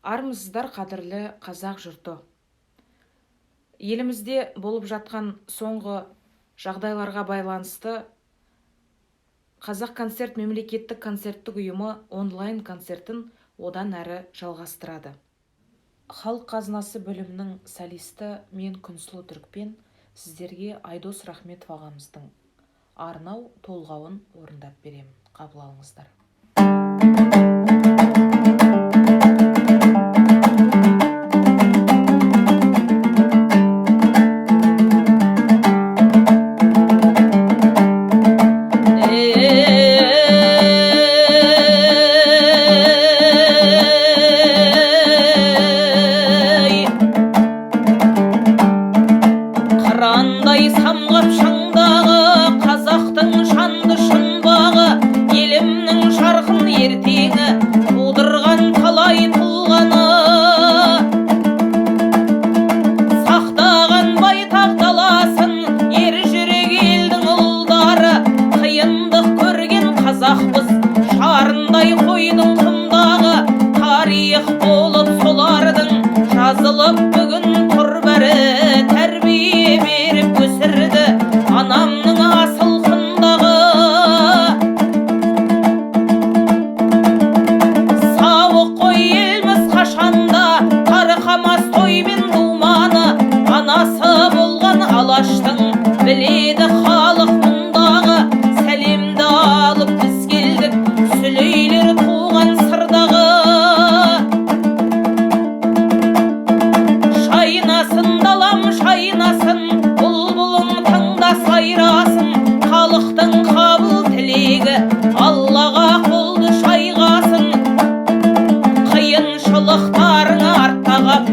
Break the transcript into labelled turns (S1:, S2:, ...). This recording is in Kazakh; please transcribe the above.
S1: Армысыздар, қадірлі қазақ жұрты. Елімізде болып жатқан соңғы жағдайларға байланысты Қазақконцерт мемлекеттік концерттік ұйымы онлайн концертін одан әрі жалғастырады. Халық қазынасы бөлімінің солисті мен Күнсұлу Түрікпен сіздерге Айдос Рахметов ағамыздың арнау толғауын орындап беремін. Қабыл алыңыздар.
S2: Қырандай самғап шаңдағы қазақтың шанды шынбағы, елімнің жарқын ертеңі тудырған талай тұлғаны сақтаған байтақ даласын ер жүрек елдің ұлдары. Қиындық көрген қазақпыз, шарындай қойдың құмдағы, тарих болып солардың жазылып бүгін тұр бәрі. Тәрбие беріп өсірді анамның асыл құндағы, сауық қой елміз қашанда тарқамас той мен думаны. Анасы болған алаштың біледі халық мұндағы, сәлемді алып біз келдік сүлейлер туған сырдағы. Шайнасын далам шайнасын, бұлбұлың тыңда сайрасын, халықтың қабыл тілегі Аллаға қолды шайғасын. Қиыншылықтарың артқа қап